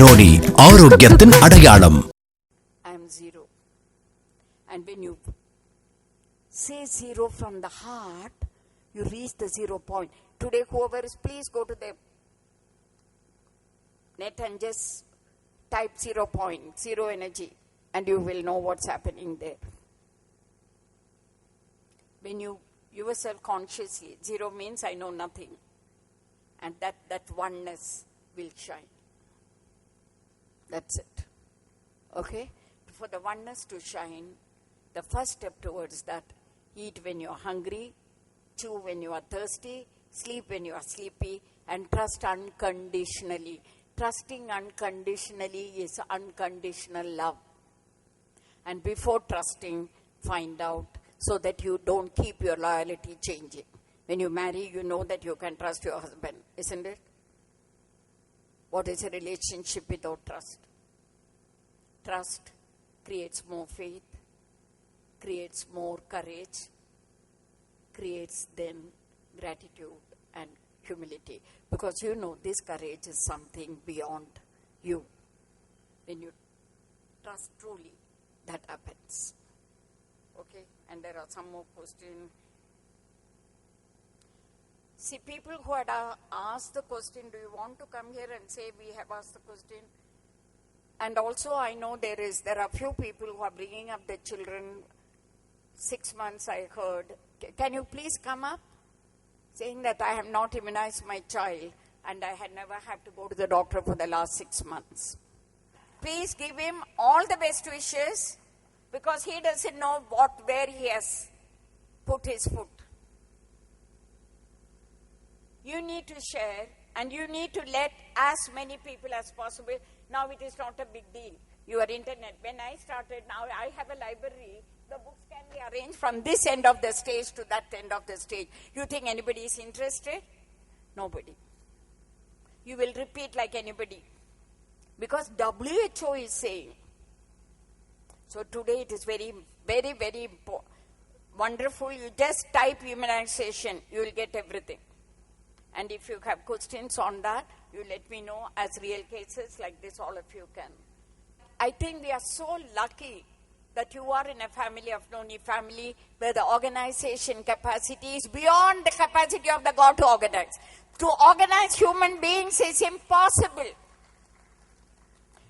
நோடி ஆரோக்கியத்தின் அடையாளம். I am zero. And when you say zero from the heart, you reach the 0 point. Today, whoever is, please go to the net and just type 0 point, zero energy, and you will know what's happening there. When you yourself consciously, zero means I know nothing. And that oneness will shine. That's it. Okay? For the oneness to shine, the first step towards that, eat when you are hungry, chew when you are thirsty, sleep when you are sleepy, and trust unconditionally. Trusting unconditionally is unconditional love. And before trusting, find out so that you don't keep your loyalty changing. When you marry, you know that you can trust your husband, isn't it? What is a relationship without trust? Trust creates more faith, creates more courage, creates then gratitude and humility. Because you know this courage is something beyond you. When you trust truly, that happens. Okay? And there are some more questions. See, people who had asked the question, do you want to come here and say we have asked the question? And also I know there are few people who are bringing up their children. 6 months I heard. Can you please come up? Saying that I have not immunized my child and I had never had to go to the doctor for the last 6 months. Please give him all the best wishes because he doesn't know where he has put his foot. You need to share and you need to let as many people as possible. Now it is not a big deal. Your internet. When I started, now I have a library. The books can be arranged from this end of the stage to that end of the stage. You think anybody is interested? Nobody. You will repeat like anybody. Because WHO is saying. So today it is very, very, very wonderful. You just type immunization. You will get everything. And if you have questions on that, you let me know as real cases like this, all of you can. I think we are so lucky that you are in a family of Noni family where the organization capacity is beyond the capacity of the God to organize. To organize human beings is impossible.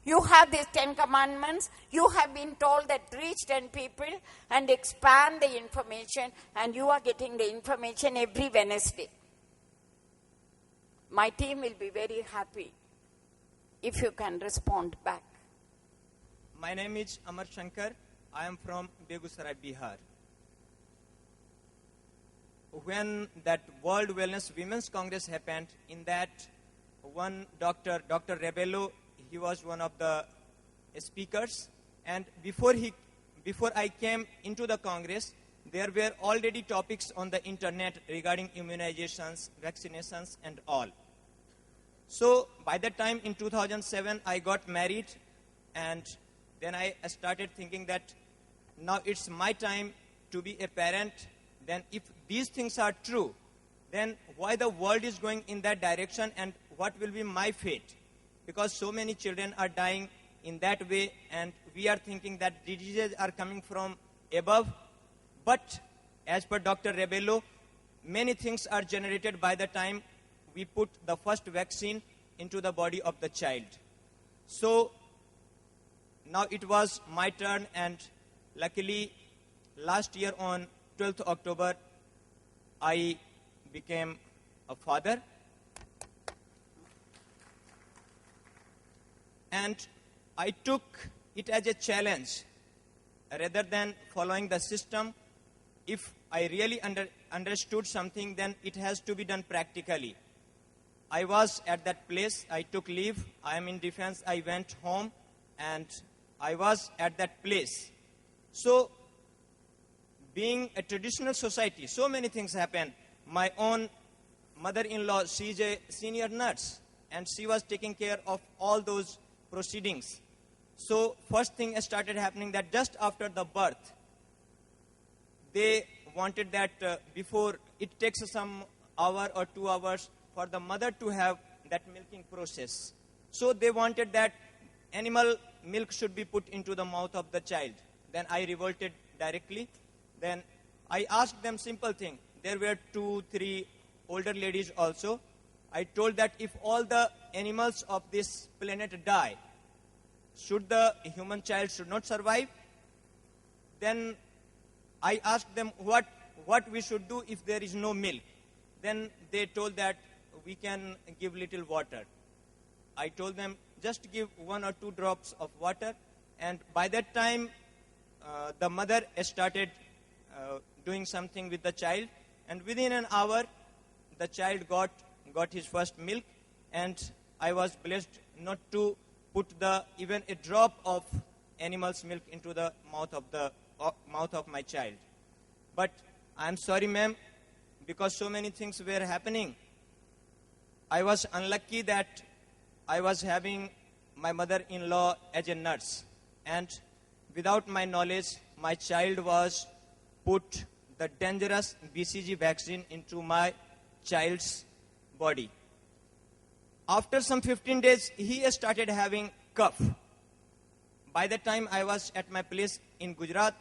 You have these 10 commandments. You have been told that reach 10 people and expand the information, and you are getting the information every Wednesday. My team will be very happy if you can respond back. My name is Amar Shankar. I am from Begusarai, Bihar. When that World Wellness Women's Congress happened, in that one Dr. Rebello, he was one of the speakers. And before I came into the Congress, there were already topics on the internet regarding immunizations, vaccinations, and all. So by that time in 2007, I got married, and then I started thinking that now it's my time to be a parent. Then if these things are true, then why the world is going in that direction, and what will be my fate? Because so many children are dying in that way, and we are thinking that diseases are coming from above. But as per Dr. Rebello, many things are generated by the time we put the first vaccine into the body of the child. So now it was my turn, and luckily last year on 12th October, I became a father. And I took it as a challenge rather than following the system. If I really understood something, then it has to be done practically. I was at that place. I took leave. I am in defense. I went home, and I was at that place. So, being a traditional society, so many things happen. My own mother-in-law, she is a senior nurse, and she was taking care of all those proceedings. So, first thing started happening that just after the birth, they wanted that before it takes some hour or 2 hours for the mother to have that milking process. So they wanted that animal milk should be put into the mouth of the child. Then I revolted directly. Then I asked them simple thing. There were 2-3 older ladies also. I told that if all the animals of this planet die, should the human child should not survive? Then I asked them what we should do if there is no milk. Then they told that we can give little water. I told them just give 1 or 2 drops of water, and by that time the mother started doing something with the child, and within an hour the child got his first milk, and I was blessed not to put even a drop of animal's milk into the mouth of my child. But I'm sorry, ma'am, because so many things were happening. I was unlucky that I was having my mother-in-law as a nurse, and without my knowledge, my child was put the dangerous BCG vaccine into my child's body. After some 15 days, he started having cough. By the time I was at my place in Gujarat,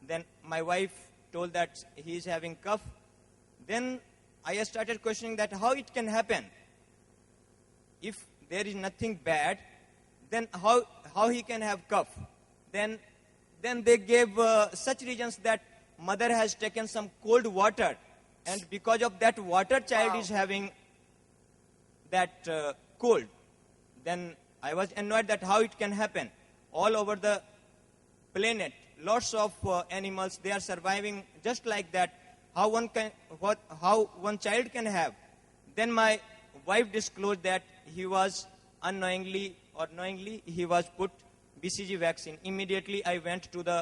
then my wife told that he is having cough. Then I started questioning that how it can happen. If there is nothing bad, then how he can have cough? Then they gave such reasons that mother has taken some cold water, and because of that water, child is having that cold. Then I was annoyed that how it can happen. All over the planet, lots of animals, they are surviving just like that. How one child can have. Then my wife disclosed that he was unknowingly or knowingly he was put BCG vaccine. Immediately I went to the